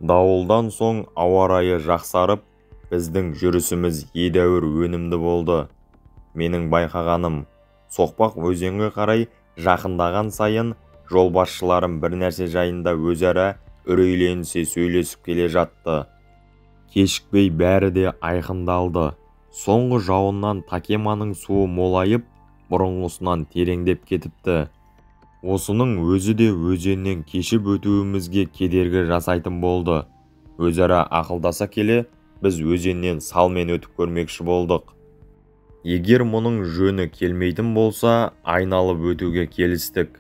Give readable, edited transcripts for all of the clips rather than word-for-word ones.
Дауылдан соң ауа райы жақсарып, біздің жүрісіміз едәуір өнімді болды. Менің байқағаным, соқпақ өзенге қарай жақындаған сайын жолбасшыларым бір нәрсе жайында өзара үрейленісе сөйлесіп келе жатты. Кешікпей бәрі де айқындалды. Соңғы жауыннан Такеманың суы молайып, бұрынғысынан тереңдеп кетіпті. Осының өзі де өзеннен кешіп өтуімізге кедергі жасайтын болды. Өзара ақылдаса келе, біз өзеннен салмен өтіп көрмекші болдық. Егер мұның жөні келмейтін болса, айналып өтуге келістік.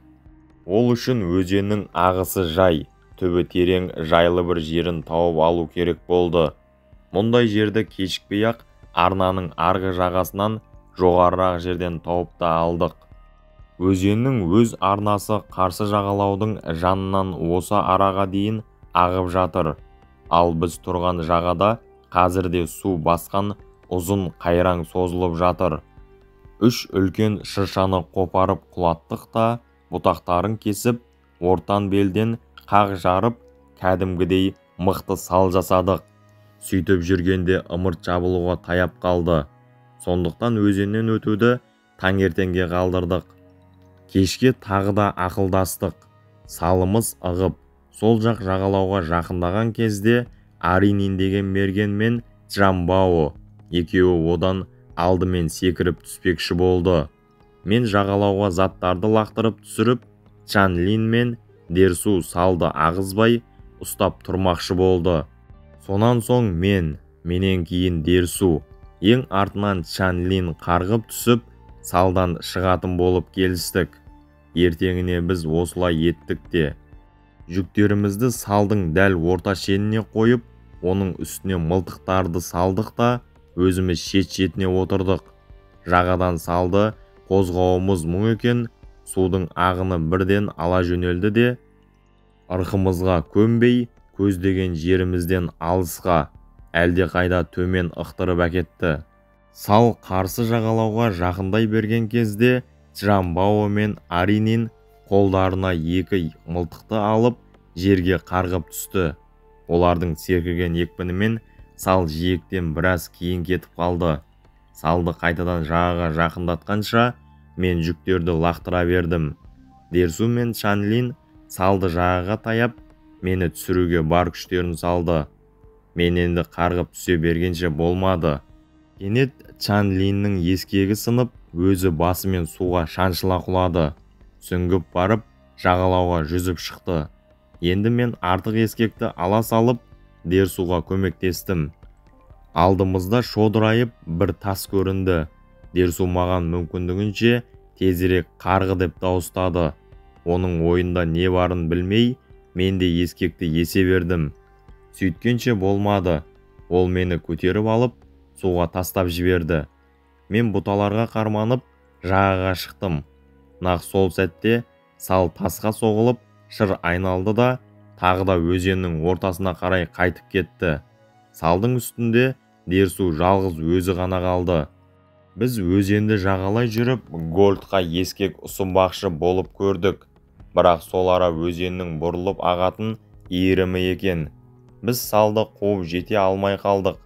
Ол үшін өзеннің ағысы жай, түбі терең жайлы бір жерін тауып алу керек болды. Мұндай жерді кешікпей-ақ арнаның арғы жағасынан жоғарырақ жерден тауып та алдық. Өзеннің өз арнасы қарсы жағалаудың жанынан осы араға дейін ағып жатыр. Ал біз тұрған жағада қазірде су басқан ұзын қайраң созылып жатыр. 3 үлкен шыршаны қопарып құлаттық та, бұтақтарын кесіп, ортан белден қақ жарып, кәдімгідей мықты сал жасадық. Сөйтіп жүргенде ымырт жабылуға таяп қалды. Сондықтан өзеннен өтуді таңертеңге қалдырдық. Кешке тағы да ақылдастық. Салымыз ығып, сол жақ жағалауға жақындаған кезде Аринин деген мерген мен Джамбао екеуі одан алдымен секіріп түспекші болды. Мен жағалауға заттарды лақтырып түсіріп, Чанлин мен Дерсу салды ағызбай ұстап тұрмақшы болды. Сонан соң менен кейін Дерсу, ең артынан Чанлин қарғып түсіп, салдан шығатын болып келістік. Ертеңіне біз осылай еттік те. Жүктерімізді салдың дәл орта шеніне қойып, оның үстіне мылтықтарды салдық та, өзіміз шет-шетіне отырдық. Жағадан салды қозғауымыз мұң екен, судың ағыны бірден ала жөнелді де, ырқымызға көнбей, көздеген жерімізден алысқа, әлде қайда төмен ықтырып әкетті. Сал қарсы жағалауға жақындай берген кезде Джамбао мен Аринин қолдарына 2 мылтықты алып жерге қарғып түсті. Олардың серкіген екпінімен сал жиектен біраз кейін кетіп қалды. Салды қайтадан жағаға жақындатқанша мен жүктерді лақтыра бердім. Дерсу мен Чанлин салды жағаға таяп, мені түсіруге бар күштерін салды. Мен енді қарғып түсе бергенше болмады. Кенет Чанлиннің ескегі сынып, өзі басымен суға шаншыла құлады. Сүңгіп барып, жағалауға жүзіп шықты. Енді мен артық ескекті ала салып, Дерсуға көмектестім. Алдымызда шодырайып бір тас көрінді. Дерсу маған мүмкіндігінше тезірек қарғы деп дауыстады. Оның ойында не барын білмей, мен де ескекті есе бердім. Сөйткенше болмады. Ол мені көтеріп алып, суға тастап жіберді. Мен бұталарға қарманып, жағаға шықтым. Нақ сол сәтте сал тасқа соғылып, шыр айналды да, тағы да өзеннің ортасына қарай қайтып кетті. Салдың үстінде Дерсу жалғыз өзі ғана қалды. Біз өзенді жағалай жүріп, Голдқа ескек ұсынбақшы болып көрдік. Бірақ сол ара өзеннің бұрылып ағатын иірімі екен. Біз салды қуып жете алмай қалдық.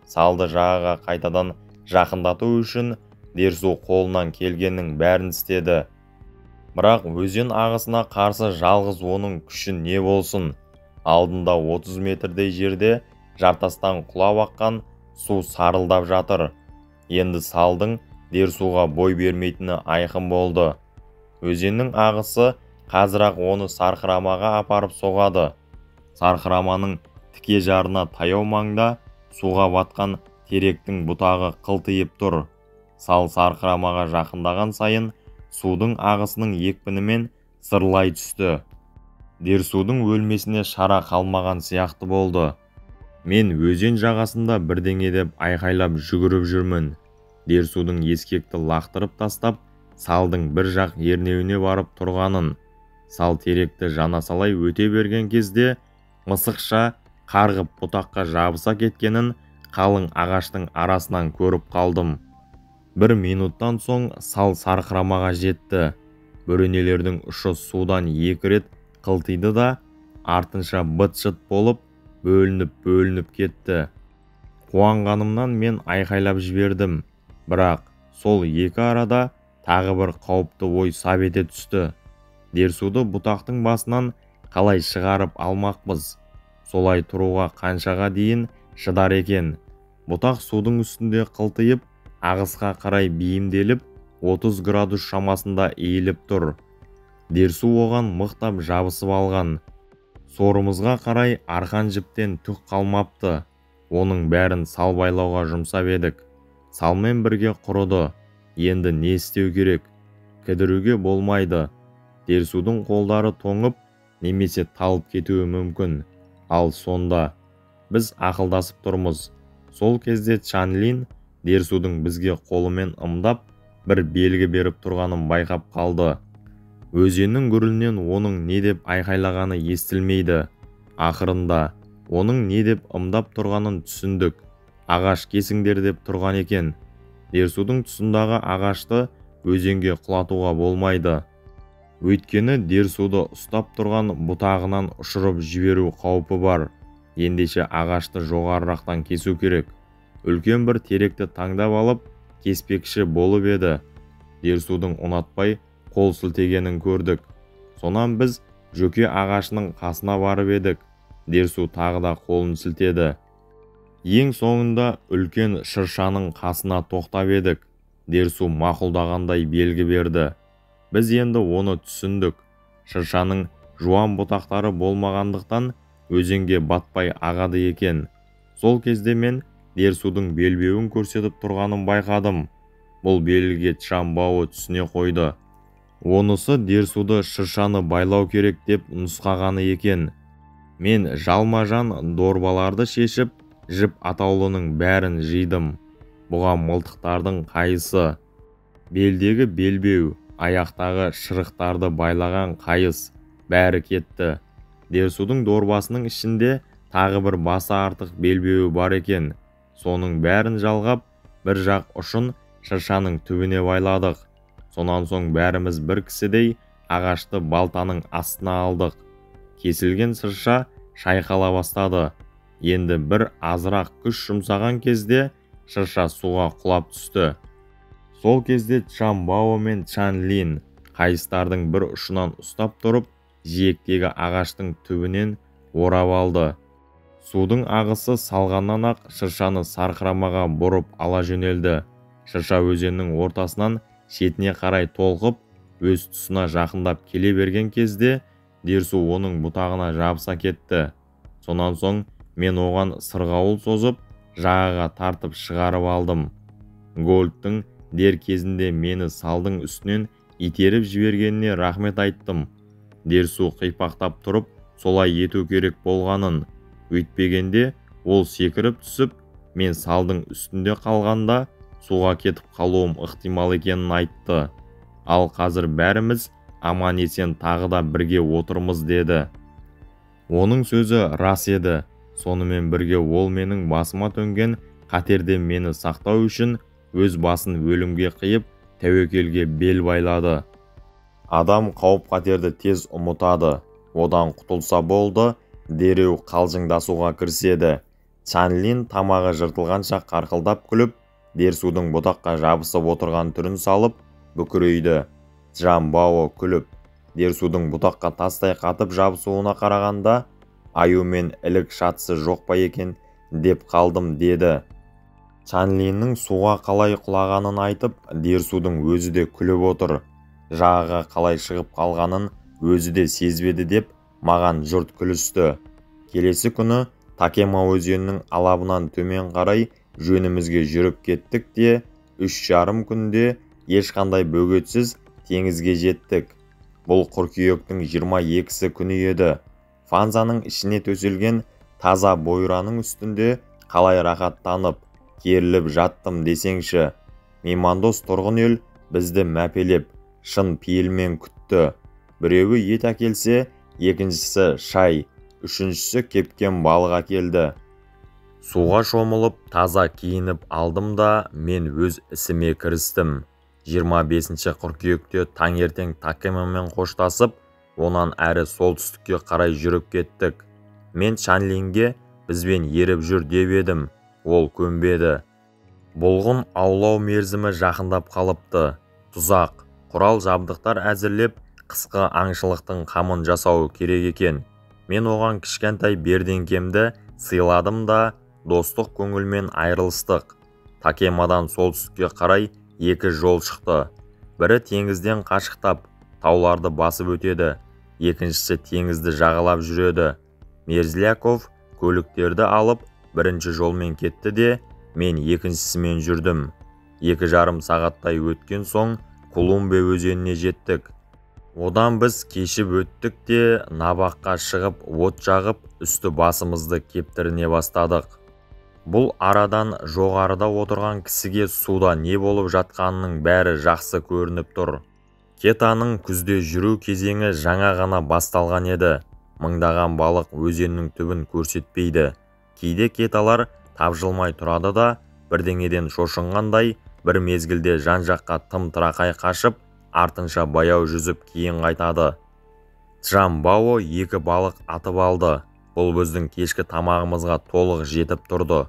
Салды жағаға қайтадан жақындату үшін Дерсу қолынан келгеннің бәрін істеді. Бірақ өзен ағысына қарсы жалғыз оның күші не болсын. Алдында 30 метрдей жерде жартастан құлап аққан су сарылдап жатыр. Енді салдың Дерсуға бой бермейтіні айқын болды. Өзеннің ағысы қазір-ақ оны сарқырамаға апарып соғады. Сарқыраманың тіке жарына таяу маңда суға батқан теректің бұтағы қылтиып тұр. Сал сарқырамаға жақындаған сайын судың ағысының екпінімен сырлай түсті. Дерсудың өлмесіне шара қалмаған сияқты болды. Мен өзен жағасында бірдеңе деп айқайлап жүгіріп жүрмін. Дерсудың ескекті лақтырып тастап, салдың бір жақ ернеуіне барып тұрғанын. Сал теректі жанасалай өте берген кезде мысықша қарғып бұтаққа жабыса кеткенін қалың ағаштың арасынан көріп қалдым. 1 минуттан соң сал сарқырамаға жетті. Бөренелердің ұшы судан 2 рет қылтиды да, артынша быт-шыт болып бөлініп кетті. Қуанғанымнан мен айқайлап жібердім, бірақ сол екі арада тағы бір қауіпті ой сап ете түсті. Дерсуды бұтақтың басынан қалай шығарып алмақпыз? Солай тұруға қаншаға дейін шыдар екен? Бұтақ судың үстінде қылтиып, ағысқа қарай бейімделіп, 30 градус шамасында иіліп тұр. Дерсу оған мықтап жабысып алған. Сорымызға қарай арқан жіптен түк қалмапты. Оның бәрін сал байлауға жұмсап едік. Салмен бірге құрыды. Енді не істеу керек? Кідіруге болмайды. Дерсудың қолдары тоңып, немесе талып кетуі мүмкін. Ал сонда біз ақылдасып тұрмыз. Сол кезде Чанлин Дерсудың бізге қолымен ымдап бір белгі беріп тұрғанын байқап қалды. Өзеннің гүрілінен оның не деп айқайлағаны естілмейді. Ақырында оның не деп ымдап тұрғанын түсіндік. Ағаш кесіңдер деп тұрған екен. Дерсудың тұсындағы ағашты өзенге құлатуға болмайды. Өйткені Дерсуды ұстап тұрған бұтағынан ұшырып жіберу қаупі бар. Ендеше ағашты жоғарырақтан кесу керек. Үлкен бір теректі таңдап алып, кеспекші болып еді. Дерсудың ұнатпай қол сілтегенін көрдік. Сонан біз жөке ағашының қасына барып едік. Дерсу тағы да қолын сілтеді. Ең соңында үлкен шыршаның қасына тоқтап едік. Дерсу мақұлдағандай белгі берді. Біз енді оны түсіндік. Шыршаның жуан бұтақтары болмағандықтан өзенге батпай ағады екен. Сол кезде мен Дерсудың белбеуін көрсетіп тұрғанын байқадым. Бұл белгіге Чжан Бао түсіне қойды. Онысы Дерсуды шыршаны байлау керек деп нұсқағаны екен. Мен жалма-жан дорбаларды шешіп, жіп атаулының бәрін жидым. Бұған мылтықтардың қайысы, белдегі белбеу, аяқтағы шырықтарды байлаған қайыс бәрі кетті. Дерсудың дорбасының ішінде тағы бір басы артық белбеуі бар екен. Соның бәрін жалғап, бір жақ ұшын шыршаның түбіне байладық. Сонан соң бәріміз бір кісідей ағашты балтаның астына алдық. Кесілген шырша шайқала бастады. Енді бір азырақ күш жұмсаған кезде шырша суға құлап түсті. Сол кезде Чжан Бао мен Чанлин қайыстардың бір ұшынан ұстап тұрып, жиектегі ағаштың түбінен орап алды. Судың ағысы салғаннан ақ шыршаны сарқырамаға бұрып ала жөнелді. Шырша өзеннің ортасынан шетіне қарай толқып, өз тұсына жақындап келе берген кезде Дерсу оның бұтағына жабыса кетті. Сонан соң мен оған сырғауыл созып, жағаға тартып шығарып алдым. Голдтың дер кезінде мені салдың үстінен итеріп жібергеніне рахмет айттым. Дерсу қипақтап тұрып, солай ету керек болғанын. Өйтпегенде ол секіріп түсіп, мен салдың үстінде қалғанда суға кетіп қалуым ықтимал екенін айтты. Ал қазір бәріміз аман есен тағы да бірге отырмыз деді. Оның сөзі рас еді. Сонымен бірге ол менің басыма төнген қатерден мені сақтау үшін өз басын өлімге қиып, тәуекелге бел байлады. Адам қауіп-қатерді тез ұмытады. Одан құтылса болды, дереу қалжыңдасуға кіріседі. Чанлин тамағы жыртылғанша қарқылдап күліп, Дерсудың бұтаққа жабысып отырған түрін салып, бүкірейді. Чжан Бао күліп, Дерсудың бұтаққа тастай қатып жабысуына қарағанда, аю мен ілік шатысы жоқ па екен деп қалдым деді. Чанлиннің суға қалай құлағанын айтып, Дерсудың өзі де күліп отыр. Жағаға қалай шығып қалғанын өзі де сезбеді деп маған жұрт күлісті. Келесі күні Такема өзенінің алабынан төмен қарай жөнімізге жүріп кеттік те 3,5 күнде ешқандай бөгетсіз теңізге жеттік. Бұл қыркүйектің 22-сі күні еді. Фанзаның ішіне төселген таза бойраның үстінде қалай рахаттанып, керіліп жаттым десеңші. Меймандос тұрғын ел бізді мәпелеп, шын пейілмен күтті. Біреуі ет әкелсе, екіншісі шай, үшіншісі кепкен балық әкелді. Суға шомылып, таза киініп алдым да мен өз ісіме кірістім. 25 қыркүйекте таңертең Такемамен қоштасып, онан әрі солтүстікке қарай жүріп кеттік. Мен Чанлинге бізбен еріп жүр деп едім, ол көнбеді. Бұлғын аулау мерзімі жақындап қалыпты. Тұзақ, құрал жабдықтар әзірлеп, қысқы аңшылықтың қамын жасау керек екен. Мен оған кішкентай бердеңкемді сыйладым да, достық көңілмен айырылыстық. Такемадан солтүстікке қарай 2 жол шықты. Бірі теңізден қашықтап, тауларды басып өтеді. Екіншісі теңізді жағалап жүреді. Мерзляков көліктерді алып, бірінші жолмен кетті де, мен екіншісімен жүрдім. 2,5 сағаттай өткен соң Колумбе өзеніне жеттік. Одан біз кешіп өттік те, набаққа шығып, от жағып, үсті басымызды кептіріне бастадық. Бұл арадан жоғарыда отырған кісіге суда не болып жатқанының бәрі жақсы көрініп тұр. Кетаның күзде жүру кезеңі жаңа ғана басталған еді. Мыңдаған балық өзеннің түбін көрсетпейді. Кейде кеталар тапжылмай тұрады да, бірдеңеден шошынғандай, бір мезгілде жан-жаққа тым-тырақай қашып, артынша баяу жүзіп кейін қайтады. Джамбао 2 балық атып алды. Бұл біздің кешкі тамағымызға толық жетіп тұрды.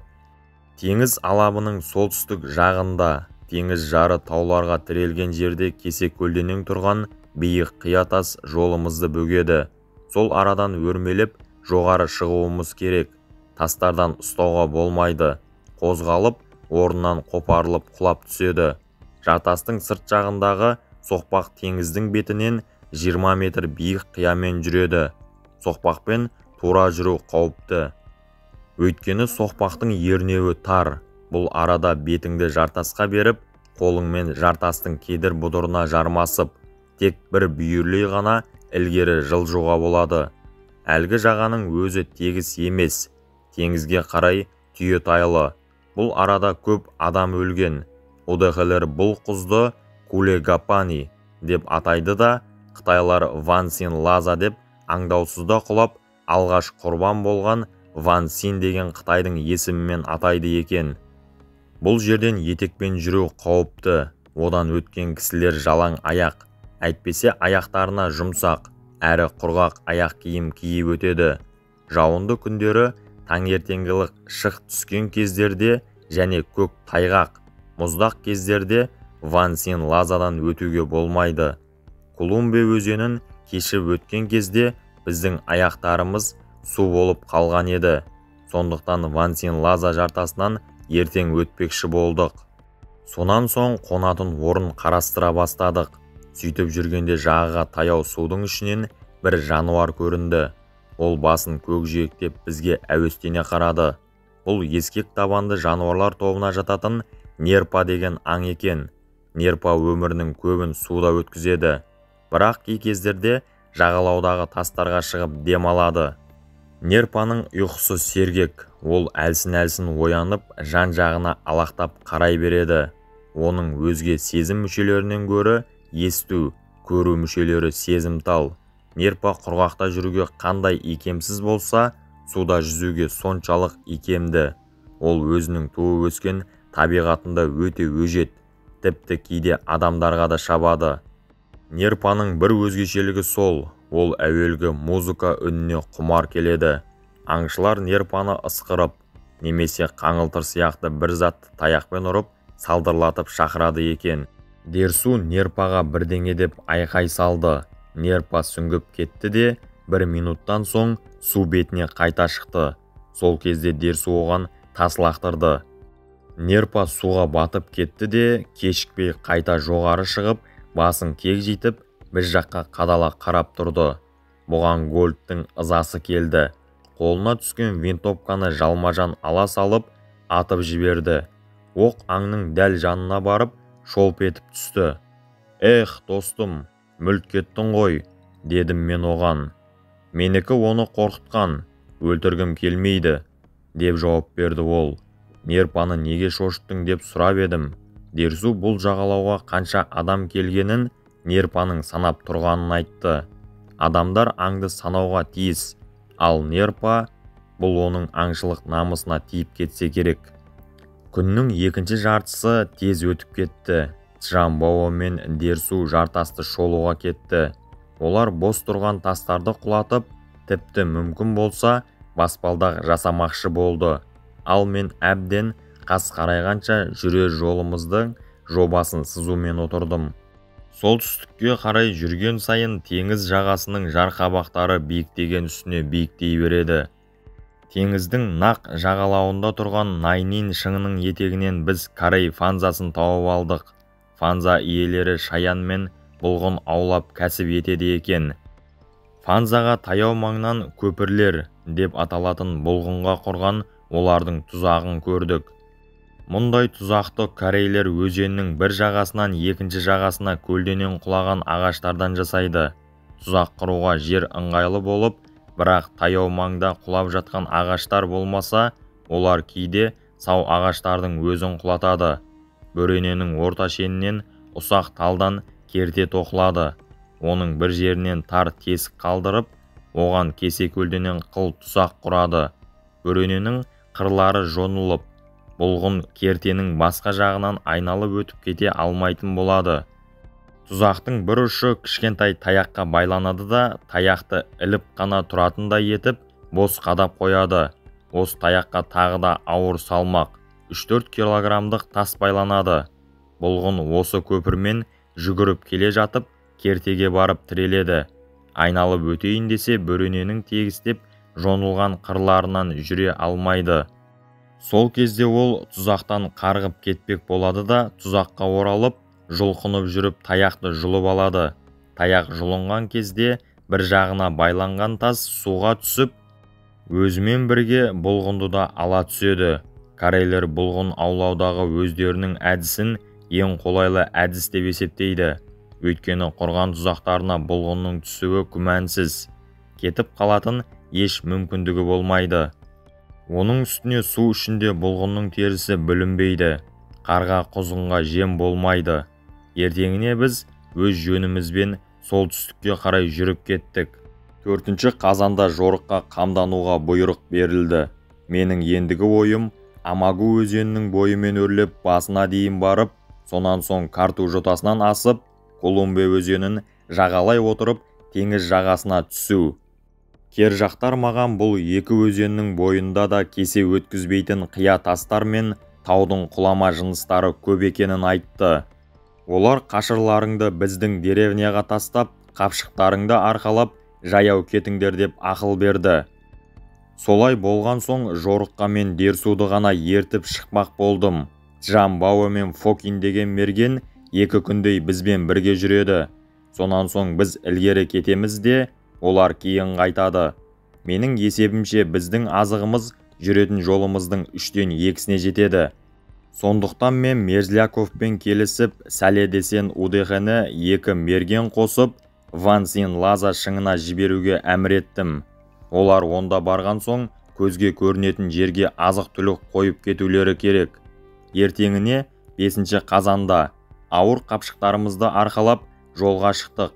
Теңіз алабының солтүстік жағында, теңіз жары тауларға тірелген жерде кесек көлденең тұрған биік қиятас жолымызды бөгеді. Сол арадан өрмелеп жоғары шығуымыз керек. Тастардан ұстауға болмайды. Қозғалып, орнынан қопарылып құлап түседі. Жартастың сырт жағындағы соқпақ теңіздің бетінен 20 метр биік қиямен жүреді. Соқпақпен тура жүру қауіпті. Өйткені соқпақтың ернеуі тар. Бұл арада бетіңді жартасқа беріп, қолыңмен жартастың кедір бұдырына жармасып, тек бір бүйірлей ғана ілгері жылжуға болады. Әлгі жағаның өзі тегіс емес. Теңізге қарай түйетайлы. Бұл арада көп адам өлген. Одехелер бұл құзды Кулегапани деп атайды да, қытайлар Ван Син Лаза деп аңдаусызда құлап, алғаш құрбан болған Ван Син деген Қытайдың есімімен атайды екен. Бұл жерден етекпен жүру қауіпті. Одан өткен кісілер жалаң аяқ, әйтпесе аяқтарына жұмсақ, әрі құрғақ аяқ киім киіп өтеді. Жауынды күндері таңертеңгілік шық түскен кездерде және көк тайғақ, мұздақ кездерде Ван Син Лазадан өтуге болмайды. Колумбе өзенін кешіп өткен кезде біздің аяқтарымыз су болып қалған еді. Сондықтан Ван Син Лаза жартасынан ертең өтпекші болдық. Сонан соң қонатын орын қарастыра бастадық. Сөйтіп жүргенде жағаға таяу судың ішінен бір жануар көрінді. Ол басын көкжиектеп бізге әуестене қарады. Бұл ескек табанды жануарлар тобына жататын нерпа деген аң екен. Нерпа өмірінің көбін суда өткізеді. Бірақ кей кездерде жағалаудағы тастарға шығып демалады. Нерпаның ұйқысы сергек. Ол әлсін-әлсін оянып, жан-жағына алақтап қарай береді. Оның өзге сезім мүшелерінен гөрі есту, көру мүшелері сезімтал. Нерпа құрғақта жүруге қандай икемсіз болса, суда жүзуге соншалық икемді. Ол өзінің туып өскен табиғатында өте өжет, тіпті кейде адамдарға да шабады. Нерпаның бір өзгешелігі сол, ол әуелгі музыка үніне құмар келеді. Аңшылар нерпаны ысқырып, немесе қаңылтыр сияқты бір затты таяқпен ұрып, салдырлатып шақырады екен. Дерсу нерпаға бірдеңе деп айқай салды. Нерпа сүңгіп кетті де, 1 минуттан соң су бетіне қайта шықты. Сол кезде Дерсу оған тас лақтырды. Нерпа суға батып кетті де, кешікпей қайта жоғары шығып, басын кегжитіп, біз жаққа қадала қарап тұрды. Бұған Гольдтың ызасы келді. Қолына түскен винтовканы жалмажан ала салып, атып жіберді. Оқ аңның дәл жанына барып, шолп етіп түсті. «Эх, достым, мүлт кеттің ғой», дедім мен оған. «Менікі оны қорқытқан, өлтіргім келмейді», деп жауап берді ол. «Нерпаны неге шошыттың?» деп сұрап едім. Дерсу бұл жағалауға қанша адам келгенін, Нерпаның санап тұрғанын айтты. Адамдар аңды санауға тиіс, ал Нерпа бұл оның аңшылық намысына тиіп кетсе керек. Күннің екінші жартысы тез өтіп кетті. Джамбао мен Дерсу жартасты шолуға кетті. Олар бос тұрған тастарды құлатып, тіпті мүмкін болса баспалдақ жасамақшы болды. Ал мен әбден қас қарайғанша жүрер жолымыздың жобасын сызумен отырдым. Солтүстікке қарай жүрген сайын теңіз жағасының жарқабақтары биіктеген үстіне биіктей береді. Теңіздің нақ жағалауында тұрған Найнин шыңының етегінен біз Корей фанзасын тауып алдық. Фанза иелері шаян мен бұлғын аулап кәсіп етеді екен. Фанзаға таяу маңнан көпірлер деп аталатын бұлғынға құрған олардың тұзағын көрдік. Мұндай тұзақты корейлер өзеннің бір жағасынан екінші жағасына көлденең құлаған ағаштардан жасайды. Тұзақ құруға жер ыңғайлы болып, бірақ таяу маңда құлап жатқан ағаштар болмаса, олар кейде сау ағаштардың өзін құлатады. Бөрененің орта шенінен ұсақ талдан керте тоқылады. Оның бір жерінен тар тесік қалдырып, оған кесе көлденең қыл тұзақ құрады. Бөрененің қырлары жонылып, бұлғын кертенің басқа жағынан айналып өтіп кете алмайтын болады. Тұзақтың бір ұшы кішкентай таяққа байланады да, таяқты іліп қана тұратындай етіп, бос қадап қояды. Осы таяққа тағы да ауыр салмақ, 3-4 килограмдық тас байланады. Бұлғын осы көпірмен жүгіріп келе жатып, кертеге барып тіреледі. Айналып өтейін десе, бөрененің тегістеп жонылған қырларынан жүре алмайды. Сол кезде ол тұзақтан қарғып кетпек болады да, тұзаққа оралып, жұлқынып жүріп таяқты жұлып алады. Таяқ жұлынған кезде бір жағына байланған тас суға түсіп, өзімен бірге бұлғынды да ала түседі. Корейлер бұлғын аулаудағы өздерінің әдісін ең қолайлы әдіс деп есептейді. Өйткені құрған тұзақтарына бұлғынның түсуі күмәнсіз. Кетіп қалатын еш мүмкіндігі болмайды. Оның үстіне су ішінде бұлғынның терісі бүлінбейді. Қарға құзғынға жем болмайды. Ертеңіне біз өз жөнімізбен солтүстікке қарай жүріп кеттік. 4 қазанда жорыққа қамдануға бұйрық берілді. Менің ендігі ойым Амагу өзенінің бойымен өрлеп басына дейін барып, сонан соң Карту жотасынан асып, Колумбе өзенін жағалай отырып, теңіз жағасына түсу. Кер жақтар маған бұл екі өзеннің бойында да кесе өткізбейтін қия тастар мен таудың құлама жыныстары көп екенін айтты. Олар қашырларыңды біздің деревняға тастап, қапшықтарыңды арқалап, жаяу кетіңдер деп ақыл берді. Солай болған соң жорыққа мен Дерсуды ғана ертіп шықпақ болдым. Джамбауэ мен Фокин деген мерген 2 күндей бізбен бірге жүреді. Сонан соң біз ілгері кетеміз де, олар кейін қайтады. Менің есебімше біздің азығымыз жүретін жолымыздың 3-тен 2-сіне жетеді. Сондықтан мен Мерзляковпен келісіп, Сәледесен Удехені 2 мерген қосып, Ван Син Лаза шыңына жіберуге әмір еттім. Олар онда барған соң көзге көрінетін жерге азық түлік қойып кетулері керек. Ертеңіне 5 қазанда ауыр қапшықтарымызды арқалап жолға шықтық.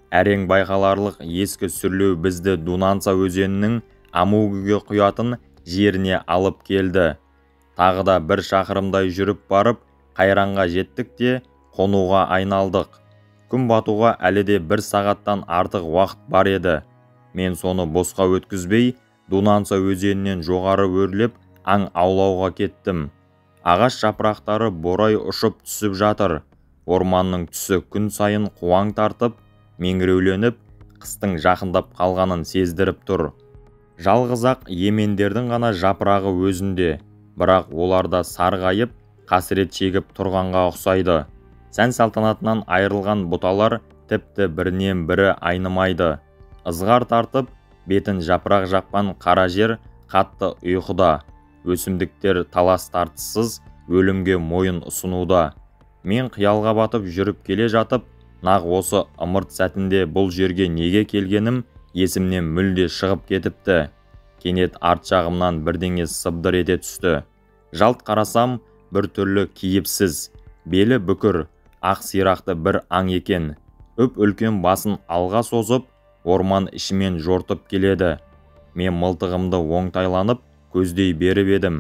Әрең байқаларлық ескі сүрлеу бізді Дунанса өзенінің Амугіге құятын жеріне алып келді. Тағы да 1 шақырымдай жүріп барып, Қайранға жеттік те қонуға айналдық. Күн батуға әлі де 1 сағаттан артық уақыт бар еді. Мен соны босқа өткізбей, Дунанса өзенінен жоғары өрлеп, аң аулауға кеттім. Ағаш жапырақтары борай ұшып түсіп жатыр. Орманның түсі күн сайын қуаң тартып, меңірeuленіп, қыстың жақындап қалғанын сездіріп тұр. Жалғыз-ақ емендердің ғана жапырағы өзінде, бірақ оларда сарғайып, қасірет шегіп тұрғанға ұқсайды. Сән-салтанатынан айырылған бұталар тіпті бірінен бірі айнымайды. Ызғар тартып, бетін жапырақ жапқан қара жер қатты ұйқыда. Өсімдіктер талас тартыссыз өлімге мойын ұсынуда. Мен қиялға батып жүріп келе жатып, нақ осы ымырт сәтінде бұл жерге неге келгенім есімнен мүлде шығып кетіпті. Кенет арт жағымнан бірдеңе сыбдыр ете түсті. Жалт қарасам, бір түрлі кейіпсіз, белі бүкір, ақ сирақты бір аң екен. Үп-үлкен басын алға созып, орман ішімен жортып келеді. Мен мылтығымды оңтайланып, көздей беріп едім.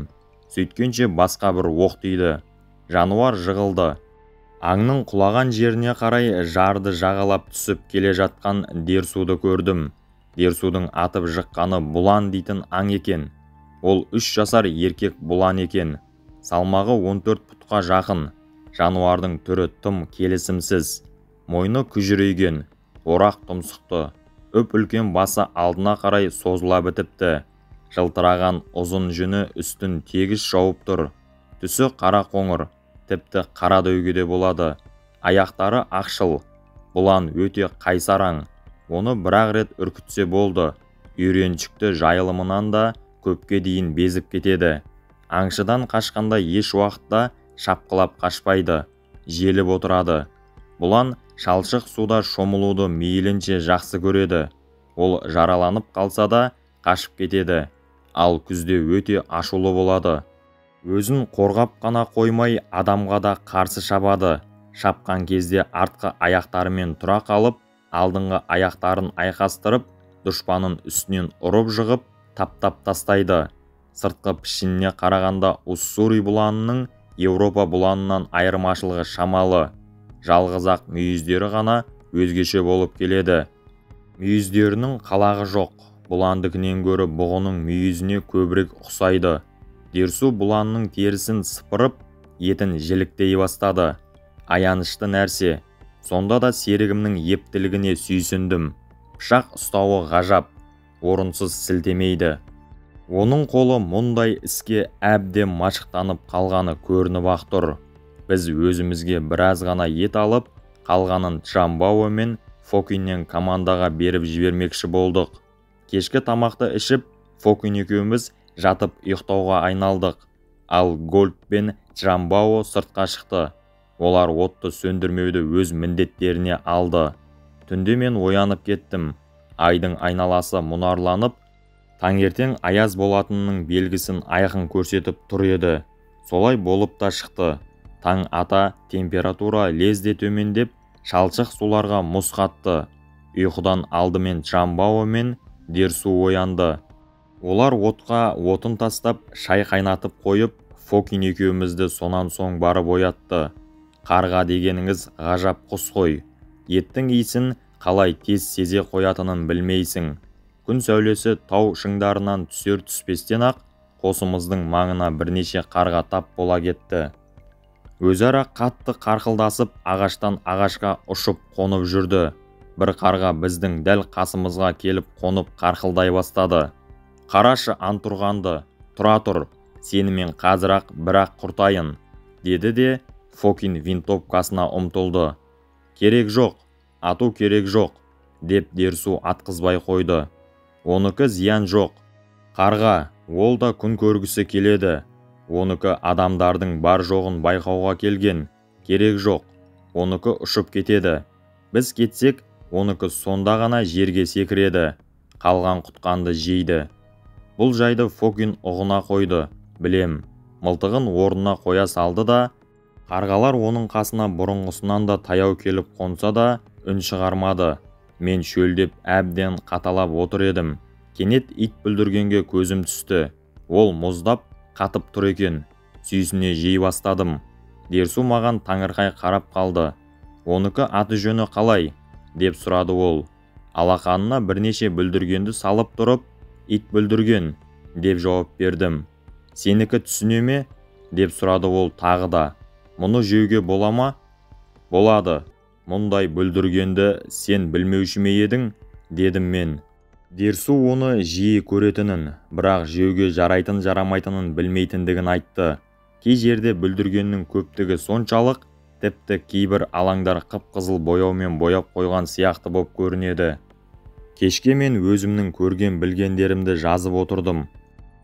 Сөйткенше басқа бір оқ тиді. Жануар жығылды. Аңның құлаған жеріне қарай жарды жағалап түсіп келе жатқан Дерсуды көрдім. Дерсудың атып жыққаны Бұлан дейтін аң екен. Ол 3 жасар еркек бұлан екен. Салмағы 14 пұтқа жақын. Жануардың түрі тым келісімсіз. Мойны күжірейген, орақ тұмсықты. Үп-үлкен басы алдына қарай созыла бітіпті. Жылтыраған ұзын жүні үстін тегіс жауып тұр. Түсі қара қоңыр, тіпті қара дөйгеде болады. Аяқтары ақшыл. Бұлан өте қайсараң. Оны бір-ақ рет үркітсе болды. Үйреншікті жайылымынан да көпке дейін безіп кетеді. Аңшыдан қашқанда еш уақытта шапқылап қашпайды, желіп отырады. Бұлан шалшық суда шомылуды мейлінше жақсы көреді. Ол жараланып қалса да қашып кетеді. Ал күзде өте ашулы болады. Өзін қорғап қана қоймай, адамға да қарсы шабады. Шапқан кезде артқы аяқтарымен тұра қалып, алдыңғы аяқтарын айқастырып, дұшпанын үстінен ұрып жығып, таптап тастайды. Сыртқы пішініне қарағанда Уссури бұланының Еуропа бұланынан айырмашылығы шамалы. Жалғыз-ақ мүйіздері ғана өзгеше болып келеді. Мүйіздерінің қалағы жоқ. Бұландыкінен гөрі бұғының мүйізіне көбірек ұқсайды. Дерсу бұланның терісін сыпырып, етін жіліктей бастады. Аянышты нәрсе. Сонда да серігімнің ептілігіне сүйсіндім. Пышақ ұстауы ғажап, орынсыз сілтемейді. Оның қолы мұндай іске әбден машықтанып қалғаны көрініп-ақ тұр. Біз өзімізге біраз ғана ет алып, қалғанын Джамбао мен Фокиннен командаға беріп жібермекші болдық. Кешкі тамақты ішіп, Фокин екеуміз жатып ұйықтауға айналдық. Ал Гольд пен Джамбао сыртқа шықты. Олар отты сөндірмеуді өз міндеттеріне алды. Түнде мен оянып кеттім. Айдың айналасы мұнарланып, таңертең аяз болатынның белгісін айқын көрсетіп тұр еді. Солай болып та шықты. Таң ата температура лезде төмендеп, шалшық суларға мұз қатты. Ұйқыдан алдымен Джамбао мен Дерсу оянды. Олар отқа отын тастап, шай қайнатып қойып, Фокин екеумізді сонан соң барып оятты. Қарға дегеніңіз ғажап құс қой. Еттің иісін қалай тез сезе қоятынын білмейсің. Күн сәулесі тау шыңдарынан түсер түспестен ақ қосымыздың маңына бірнеше қарға тап бола кетті. Өзара қатты қарқылдасып ағаштан ағашқа ұшып қонып жүрді. Бір қарға біздің дәл қасымызға келіп қонып қарқылдай бастады. Қарашы антұрғанды, тұра тұр, сені мен қазір-ақ бір-ақ құртайын, деді де Фокин винтовкасына ұмтылды. Керек жоқ, ату керек жоқ, деп Дерсу атқызбай қойды. Оныкі зиян жоқ. Қарға, ол да күн көргісі келеді. Оныкі адамдардың бар жоғын байқауға келген. Керек жоқ, оныкі ұшып кетеді. Біз кетсек, оныкі сонда ғана жерге секіреді. Қалған құтқанды жейді. Бұл жайды Фокин ұғына қойды. Білем, мылтығын орнына қоя салды да, қарғалар оның қасына бұрынғысынан да таяу келіп қонса да үн шығармады. Мен шөлдеп әбден қаталап отыр едім. Кенет ит бүлдіргенге көзім түсті. Ол мұздап қатып тұр екен. Сүйсіне жей бастадым. Дерсу маған таңырқай қарап қалды. Оныкі аты жөні қалай? Деп сұрады ол. Алақанына бірнеше бүлдіргенді салып тұрып, ит бүлдірген, деп жауап бердім. Сенікі түсіне ме? Деп сұрады ол тағы да. Мұны жеуге бола ма? Болады. Мұндай бүлдіргенді сен білмеуші ме едің? Дедім мен. Дерсу оны жиі көретінін, бірақ жеуге жарайтын жарамайтынын білмейтіндігін айтты. Кей жерде бүлдіргеннің көптігі соншалық, тіпті кейбір алаңдар қып-қызыл бояумен бояп қойған сияқты боп көрінеді. Кешке мен өзімнің көрген білгендерімді жазып отырдым.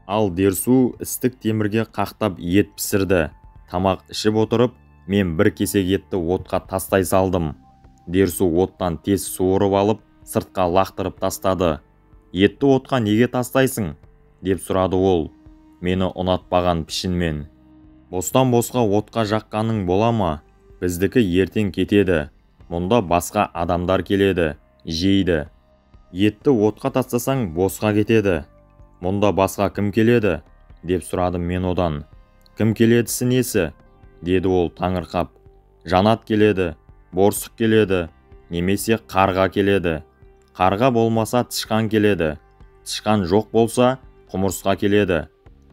Ал Дерсу істік темірге қақтап ет пісірді. Тамақ ішіп отырып, мен бір кесек етті отқа тастай салдым. Дерсу оттан тез суырып алып, сыртқа лақтырып тастады. Етті отқа неге тастайсың? Деп сұрады ол, мені ұнатпаған пішінмен. Бостан-босқа отқа жаққаның бола ма? Біздікі ертең кетеді. Мұнда басқа адамдар келеді, жейді. Етті отқа тастасаң босқа кетеді. Мұнда басқа кім келеді? Деп сұрадым мен одан. Кім келедісі несі? Деді ол таңырқап. Жанат келеді, борсық келеді, немесе қарға келеді. Қарға болмаса тышқан келеді, тышқан жоқ болса құмырсқа келеді.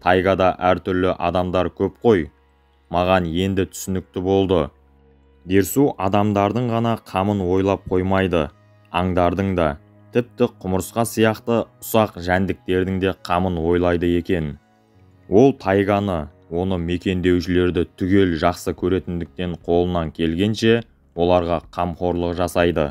Тайгада әртүрлі адамдар көп қой. Маған енді түсінікті болды. Дерсу адамдардың ғана қамын ойлап қоймайды, аңдардың да, тіпті құмырсқа сияқты ұсақ жәндіктердің де қамын ойлайды екен. Ол тайганы, оны мекендеушілерді түгел жақсы көретіндіктен қолынан келгенше оларға қамқорлық жасайды.